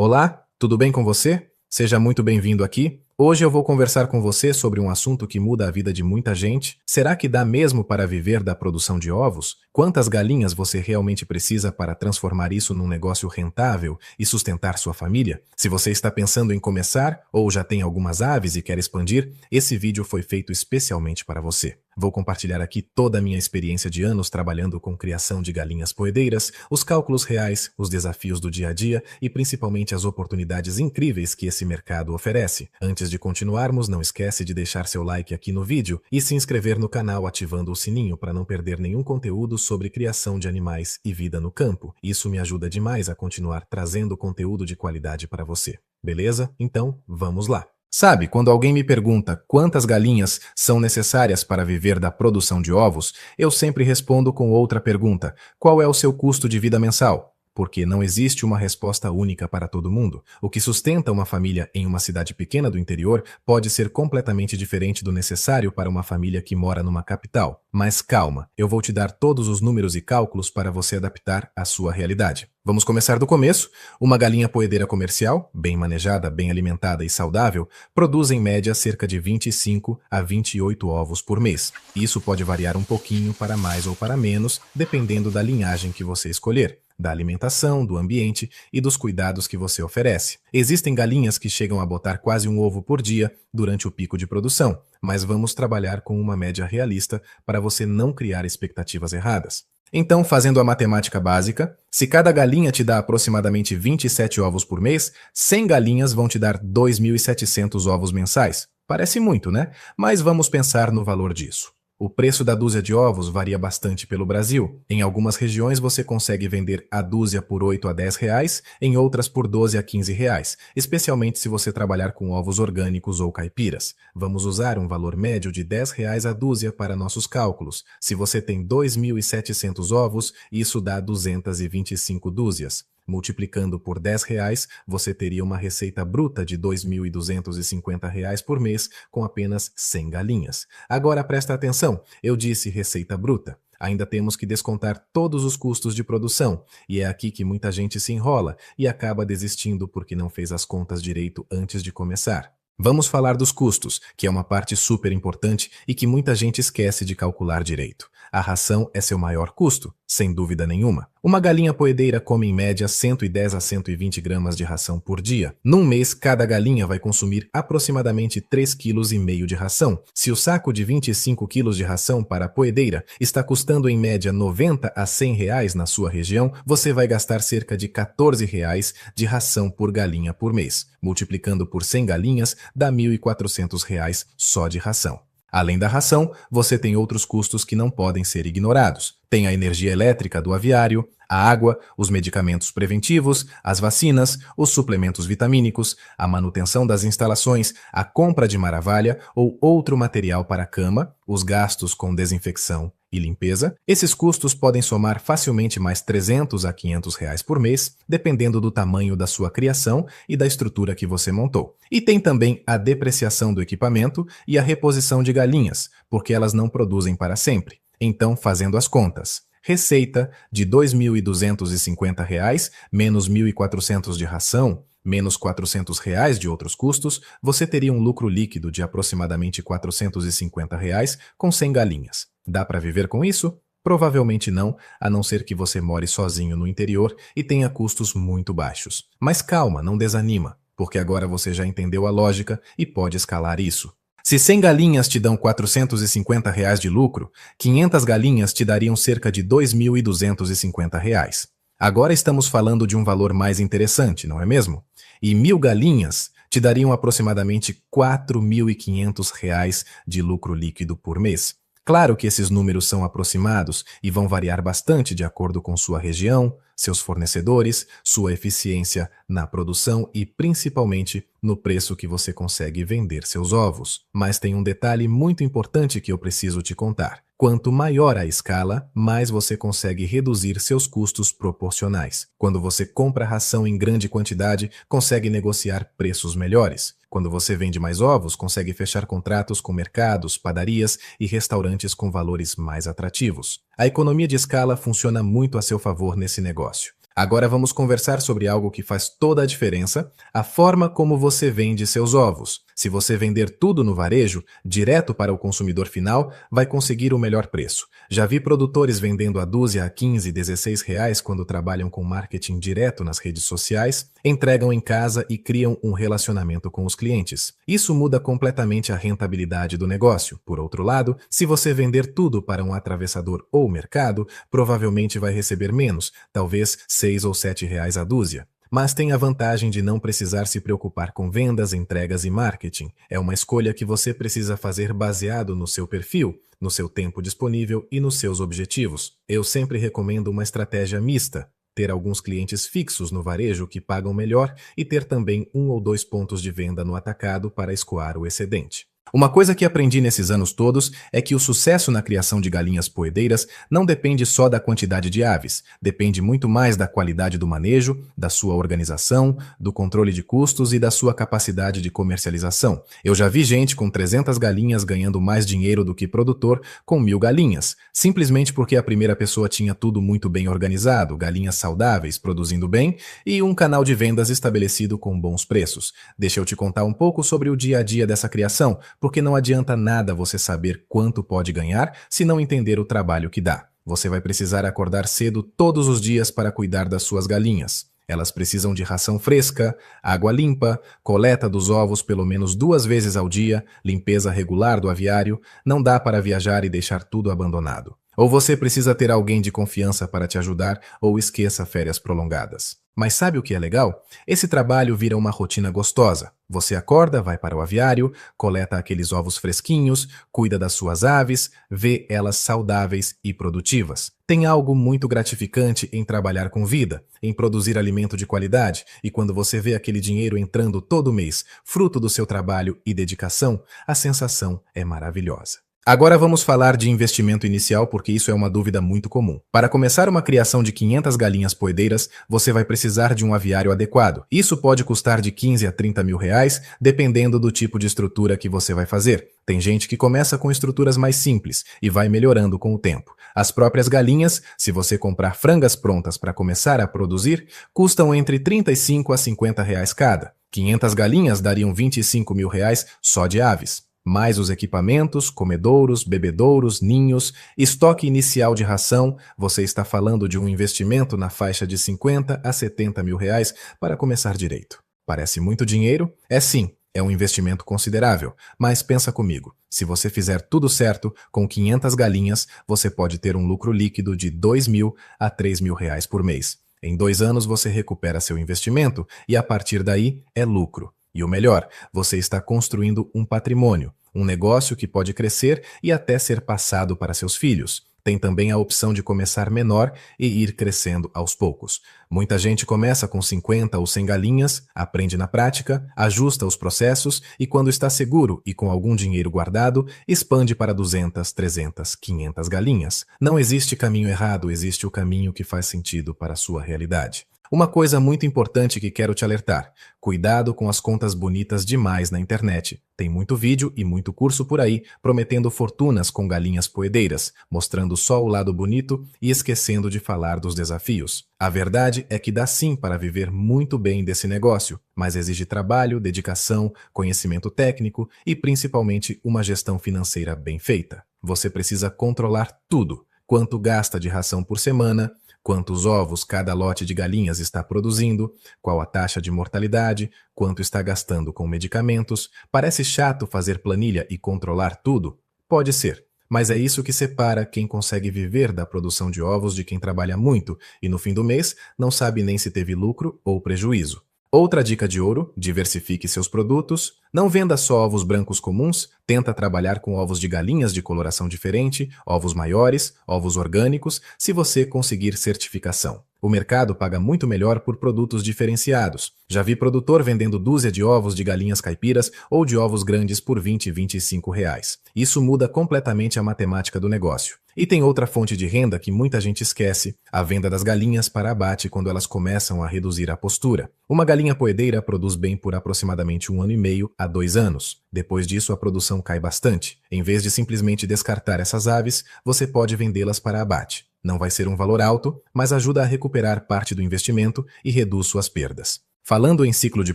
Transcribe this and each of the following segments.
Olá, tudo bem com você? Seja muito bem-vindo aqui. Hoje eu vou conversar com você sobre um assunto que muda a vida de muita gente. Será que dá mesmo para viver da produção de ovos? Quantas galinhas você realmente precisa para transformar isso num negócio rentável e sustentar sua família? Se você está pensando em começar ou já tem algumas aves e quer expandir, esse vídeo foi feito especialmente para você. Vou compartilhar aqui toda a minha experiência de anos trabalhando com criação de galinhas poedeiras, os cálculos reais, os desafios do dia a dia e principalmente as oportunidades incríveis que esse mercado oferece. Antes de continuarmos, não esquece de deixar seu like aqui no vídeo e se inscrever no canal ativando o sininho para não perder nenhum conteúdo sobre criação de animais e vida no campo. Isso me ajuda demais a continuar trazendo conteúdo de qualidade para você. Beleza? Então, vamos lá! Sabe, quando alguém me pergunta quantas galinhas são necessárias para viver da produção de ovos, eu sempre respondo com outra pergunta: qual é o seu custo de vida mensal? Porque não existe uma resposta única para todo mundo. O que sustenta uma família em uma cidade pequena do interior pode ser completamente diferente do necessário para uma família que mora numa capital. Mas calma, eu vou te dar todos os números e cálculos para você adaptar à sua realidade. Vamos começar do começo. Uma galinha poedeira comercial, bem manejada, bem alimentada e saudável, produz em média cerca de 25 a 28 ovos por mês. Isso pode variar um pouquinho para mais ou para menos, dependendo da linhagem que você escolher, da alimentação, do ambiente e dos cuidados que você oferece. Existem galinhas que chegam a botar quase um ovo por dia durante o pico de produção, mas vamos trabalhar com uma média realista para você não criar expectativas erradas. Então, fazendo a matemática básica, se cada galinha te dá aproximadamente 27 ovos por mês, 100 galinhas vão te dar 2.700 ovos mensais. Parece muito, né? Mas vamos pensar no valor disso. O preço da dúzia de ovos varia bastante pelo Brasil. Em algumas regiões você consegue vender a dúzia por 8 a 10 reais, em outras por 12 a 15 reais, especialmente se você trabalhar com ovos orgânicos ou caipiras. Vamos usar um valor médio de 10 reais a dúzia para nossos cálculos. Se você tem 2.700 ovos, isso dá 225 dúzias. Multiplicando por 10 reais, você teria uma receita bruta de 2.250 reais por mês com apenas 100 galinhas. Agora presta atenção, eu disse receita bruta. Ainda temos que descontar todos os custos de produção, e é aqui que muita gente se enrola e acaba desistindo porque não fez as contas direito antes de começar. Vamos falar dos custos, que é uma parte super importante e que muita gente esquece de calcular direito. A ração é seu maior custo, sem dúvida nenhuma. Uma galinha poedeira come em média 110 a 120 gramas de ração por dia. Num mês, cada galinha vai consumir aproximadamente 3,5 kg de ração. Se o saco de 25 kg de ração para a poedeira está custando em média 90 a 100 reais na sua região, você vai gastar cerca de 14 reais de ração por galinha por mês. Multiplicando por 100 galinhas, dá 1.400 reais só de ração. Além da ração, você tem outros custos que não podem ser ignorados. Tem a energia elétrica do aviário, a água, os medicamentos preventivos, as vacinas, os suplementos vitamínicos, a manutenção das instalações, a compra de maravalha ou outro material para a cama, os gastos com desinfecção e limpeza. Esses custos podem somar facilmente mais 300 a 500 reais por mês, dependendo do tamanho da sua criação e da estrutura que você montou. E tem também a depreciação do equipamento e a reposição de galinhas, porque elas não produzem para sempre. Então, fazendo as contas, receita de R$ 2.250 menos 1.400 de ração, menos R$ 400 reais de outros custos, você teria um lucro líquido de aproximadamente R$ 450 reais com 100 galinhas. Dá para viver com isso? Provavelmente não, a não ser que você more sozinho no interior e tenha custos muito baixos. Mas calma, não desanima, porque agora você já entendeu a lógica e pode escalar isso. Se 100 galinhas te dão R$ 450 reais de lucro, 500 galinhas te dariam cerca de R$ 2.250 reais. Agora estamos falando de um valor mais interessante, não é mesmo? E 1.000 galinhas te dariam aproximadamente R$ 4.500 reais de lucro líquido por mês. Claro que esses números são aproximados e vão variar bastante de acordo com sua região, seus fornecedores, sua eficiência na produção e principalmente no preço que você consegue vender seus ovos. Mas tem um detalhe muito importante que eu preciso te contar. Quanto maior a escala, mais você consegue reduzir seus custos proporcionais. Quando você compra ração em grande quantidade, consegue negociar preços melhores. Quando você vende mais ovos, consegue fechar contratos com mercados, padarias e restaurantes com valores mais atrativos. A economia de escala funciona muito a seu favor nesse negócio. Agora vamos conversar sobre algo que faz toda a diferença, a forma como você vende seus ovos. Se você vender tudo no varejo, direto para o consumidor final, vai conseguir o melhor preço. Já vi produtores vendendo a dúzia a 15, 16 reais quando trabalham com marketing direto nas redes sociais, entregam em casa e criam um relacionamento com os clientes. Isso muda completamente a rentabilidade do negócio. Por outro lado, se você vender tudo para um atravessador ou mercado, provavelmente vai receber menos, talvez 6 ou 7 reais a dúzia. Mas tem a vantagem de não precisar se preocupar com vendas, entregas e marketing. É uma escolha que você precisa fazer baseado no seu perfil, no seu tempo disponível e nos seus objetivos. Eu sempre recomendo uma estratégia mista. Ter alguns clientes fixos no varejo que pagam melhor e ter também 1 ou 2 pontos de venda no atacado para escoar o excedente. Uma coisa que aprendi nesses anos todos é que o sucesso na criação de galinhas poedeiras não depende só da quantidade de aves, depende muito mais da qualidade do manejo, da sua organização, do controle de custos e da sua capacidade de comercialização. Eu já vi gente com 300 galinhas ganhando mais dinheiro do que produtor com 1.000 galinhas, simplesmente porque a primeira pessoa tinha tudo muito bem organizado, galinhas saudáveis, produzindo bem e um canal de vendas estabelecido com bons preços. Deixa eu te contar um pouco sobre o dia a dia dessa criação, porque não adianta nada você saber quanto pode ganhar se não entender o trabalho que dá. Você vai precisar acordar cedo todos os dias para cuidar das suas galinhas. Elas precisam de ração fresca, água limpa, coleta dos ovos pelo menos 2 vezes ao dia, limpeza regular do aviário. Não dá para viajar e deixar tudo abandonado. Ou você precisa ter alguém de confiança para te ajudar, ou esqueça férias prolongadas. Mas sabe o que é legal? Esse trabalho vira uma rotina gostosa. Você acorda, vai para o aviário, coleta aqueles ovos fresquinhos, cuida das suas aves, vê elas saudáveis e produtivas. Tem algo muito gratificante em trabalhar com vida, em produzir alimento de qualidade, e quando você vê aquele dinheiro entrando todo mês, fruto do seu trabalho e dedicação, a sensação é maravilhosa. Agora vamos falar de investimento inicial porque isso é uma dúvida muito comum. Para começar uma criação de 500 galinhas poedeiras, você vai precisar de um aviário adequado. Isso pode custar de 15 a 30 mil reais, dependendo do tipo de estrutura que você vai fazer. Tem gente que começa com estruturas mais simples e vai melhorando com o tempo. As próprias galinhas, se você comprar frangas prontas para começar a produzir, custam entre 35 a 50 reais cada. 500 galinhas dariam 25 mil reais só de aves. Mais os equipamentos, comedouros, bebedouros, ninhos, estoque inicial de ração, você está falando de um investimento na faixa de 50 a 70 mil reais para começar direito. Parece muito dinheiro? É sim, é um investimento considerável, mas pensa comigo, se você fizer tudo certo, com 500 galinhas, você pode ter um lucro líquido de 2 mil a 3 mil reais por mês. Em 2 anos você recupera seu investimento e a partir daí é lucro. E o melhor, você está construindo um patrimônio, um negócio que pode crescer e até ser passado para seus filhos. Tem também a opção de começar menor e ir crescendo aos poucos. Muita gente começa com 50 ou 100 galinhas, aprende na prática, ajusta os processos e quando está seguro e com algum dinheiro guardado, expande para 200, 300, 500 galinhas. Não existe caminho errado, existe o caminho que faz sentido para a sua realidade. Uma coisa muito importante que quero te alertar: cuidado com as contas bonitas demais na internet. Tem muito vídeo e muito curso por aí prometendo fortunas com galinhas poedeiras, mostrando só o lado bonito e esquecendo de falar dos desafios. A verdade é que dá sim para viver muito bem desse negócio, mas exige trabalho, dedicação, conhecimento técnico e principalmente uma gestão financeira bem feita. Você precisa controlar tudo: quanto gasta de ração por semana, quantos ovos cada lote de galinhas está produzindo, qual a taxa de mortalidade, quanto está gastando com medicamentos. Parece chato fazer planilha e controlar tudo? Pode ser, mas é isso que separa quem consegue viver da produção de ovos de quem trabalha muito e no fim do mês não sabe nem se teve lucro ou prejuízo. Outra dica de ouro: diversifique seus produtos. Não venda só ovos brancos comuns, tenta trabalhar com ovos de galinhas de coloração diferente, ovos maiores, ovos orgânicos, se você conseguir certificação. O mercado paga muito melhor por produtos diferenciados. Já vi produtor vendendo dúzia de ovos de galinhas caipiras ou de ovos grandes por 20 e 25 reais. Isso muda completamente a matemática do negócio. E tem outra fonte de renda que muita gente esquece: a venda das galinhas para abate quando elas começam a reduzir a postura. Uma galinha poedeira produz bem por aproximadamente 1 ano e meio a 2 anos. Depois disso, a produção cai bastante. Em vez de simplesmente descartar essas aves, você pode vendê-las para abate. Não vai ser um valor alto, mas ajuda a recuperar parte do investimento e reduz suas perdas. Falando em ciclo de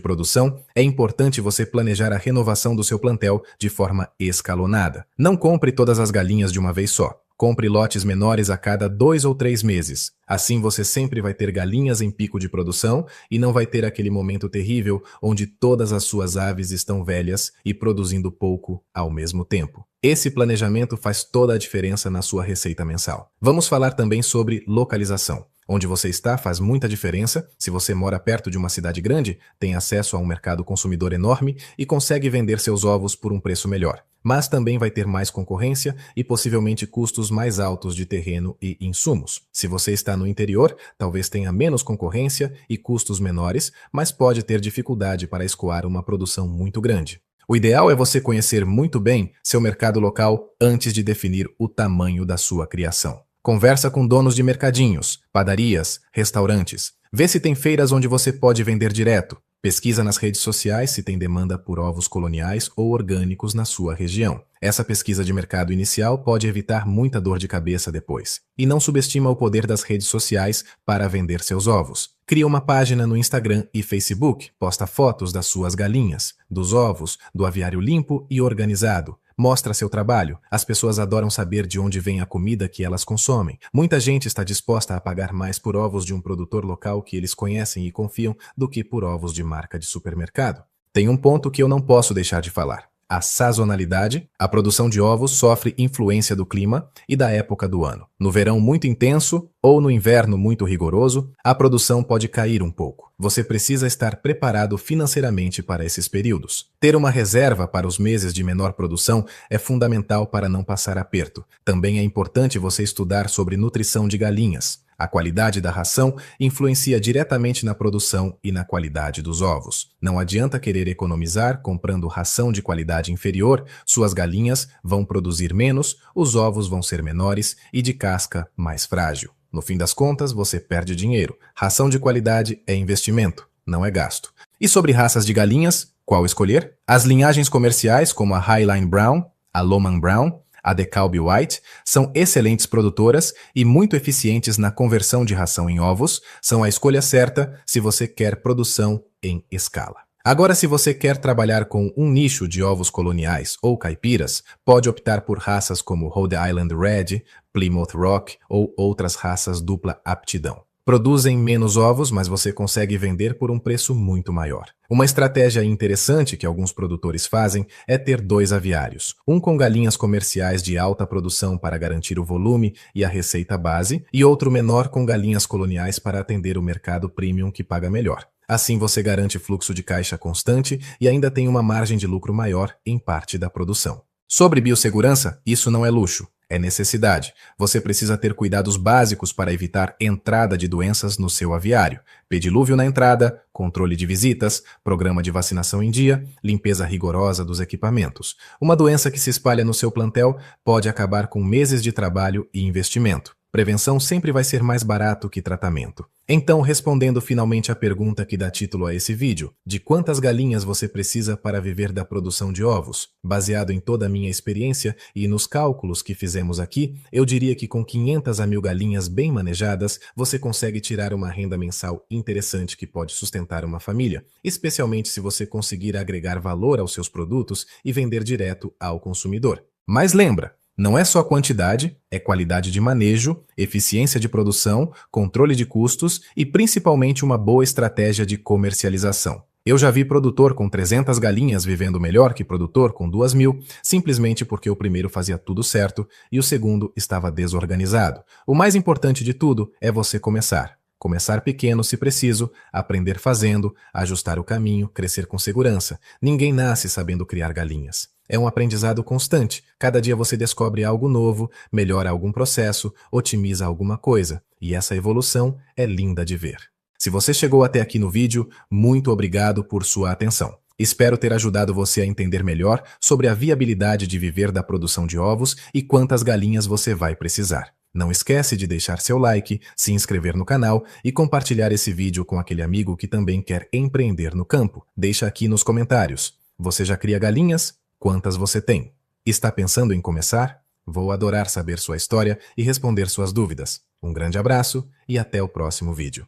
produção, é importante você planejar a renovação do seu plantel de forma escalonada. Não compre todas as galinhas de uma vez só. Compre lotes menores a cada 2 ou 3 meses. Assim você sempre vai ter galinhas em pico de produção e não vai ter aquele momento terrível onde todas as suas aves estão velhas e produzindo pouco ao mesmo tempo. Esse planejamento faz toda a diferença na sua receita mensal. Vamos falar também sobre localização. Onde você está faz muita diferença. Se você mora perto de uma cidade grande, tem acesso a um mercado consumidor enorme e consegue vender seus ovos por um preço melhor. Mas também vai ter mais concorrência e possivelmente custos mais altos de terreno e insumos. Se você está no interior, talvez tenha menos concorrência e custos menores, mas pode ter dificuldade para escoar uma produção muito grande. O ideal é você conhecer muito bem seu mercado local antes de definir o tamanho da sua criação. Conversa com donos de mercadinhos, padarias, restaurantes. Vê se tem feiras onde você pode vender direto. Pesquisa nas redes sociais se tem demanda por ovos coloniais ou orgânicos na sua região. Essa pesquisa de mercado inicial pode evitar muita dor de cabeça depois. E não subestima o poder das redes sociais para vender seus ovos. Cria uma página no Instagram e Facebook, posta fotos das suas galinhas, dos ovos, do aviário limpo e organizado. Mostra seu trabalho. As pessoas adoram saber de onde vem a comida que elas consomem. Muita gente está disposta a pagar mais por ovos de um produtor local que eles conhecem e confiam do que por ovos de marca de supermercado. Tem um ponto que eu não posso deixar de falar. A sazonalidade. A produção de ovos sofre influência do clima e da época do ano. No verão muito intenso ou no inverno muito rigoroso, a produção pode cair um pouco. Você precisa estar preparado financeiramente para esses períodos. Ter uma reserva para os meses de menor produção é fundamental para não passar aperto. Também é importante você estudar sobre nutrição de galinhas. A qualidade da ração influencia diretamente na produção e na qualidade dos ovos. Não adianta querer economizar comprando ração de qualidade inferior, suas galinhas vão produzir menos, os ovos vão ser menores e de casca mais frágil. No fim das contas, você perde dinheiro. Ração de qualidade é investimento, não é gasto. E sobre raças de galinhas, qual escolher? As linhagens comerciais, como a Highline Brown, a Lohmann Brown, a DeKalb White, são excelentes produtoras e muito eficientes na conversão de ração em ovos, são a escolha certa se você quer produção em escala. Agora, se você quer trabalhar com um nicho de ovos coloniais ou caipiras, pode optar por raças como Rhode Island Red, Plymouth Rock ou outras raças dupla aptidão. Produzem menos ovos, mas você consegue vender por um preço muito maior. Uma estratégia interessante que alguns produtores fazem é ter 2 aviários, um com galinhas comerciais de alta produção para garantir o volume e a receita base, e outro menor com galinhas coloniais para atender o mercado premium que paga melhor. Assim você garante fluxo de caixa constante e ainda tem uma margem de lucro maior em parte da produção. Sobre biossegurança, isso não é luxo. É necessidade. Você precisa ter cuidados básicos para evitar entrada de doenças no seu aviário. Pedilúvio na entrada, controle de visitas, programa de vacinação em dia, limpeza rigorosa dos equipamentos. Uma doença que se espalha no seu plantel pode acabar com meses de trabalho e investimento. Prevenção sempre vai ser mais barato que tratamento. Então, respondendo finalmente a pergunta que dá título a esse vídeo, de quantas galinhas você precisa para viver da produção de ovos? Baseado em toda a minha experiência e nos cálculos que fizemos aqui, eu diria que com 500 a 1000 galinhas bem manejadas, você consegue tirar uma renda mensal interessante que pode sustentar uma família, especialmente se você conseguir agregar valor aos seus produtos e vender direto ao consumidor. Mas lembra, não é só quantidade, é qualidade de manejo, eficiência de produção, controle de custos e principalmente uma boa estratégia de comercialização. Eu já vi produtor com 300 galinhas vivendo melhor que produtor com 2.000, simplesmente porque o primeiro fazia tudo certo e o segundo estava desorganizado. O mais importante de tudo é você começar. Começar pequeno se preciso, aprender fazendo, ajustar o caminho, crescer com segurança. Ninguém nasce sabendo criar galinhas. É um aprendizado constante. Cada dia você descobre algo novo, melhora algum processo, otimiza alguma coisa. E essa evolução é linda de ver. Se você chegou até aqui no vídeo, muito obrigado por sua atenção. Espero ter ajudado você a entender melhor sobre a viabilidade de viver da produção de ovos e quantas galinhas você vai precisar. Não esquece de deixar seu like, se inscrever no canal e compartilhar esse vídeo com aquele amigo que também quer empreender no campo. Deixa aqui nos comentários. Você já cria galinhas? Quantas você tem? Está pensando em começar? Vou adorar saber sua história e responder suas dúvidas. Um grande abraço e até o próximo vídeo.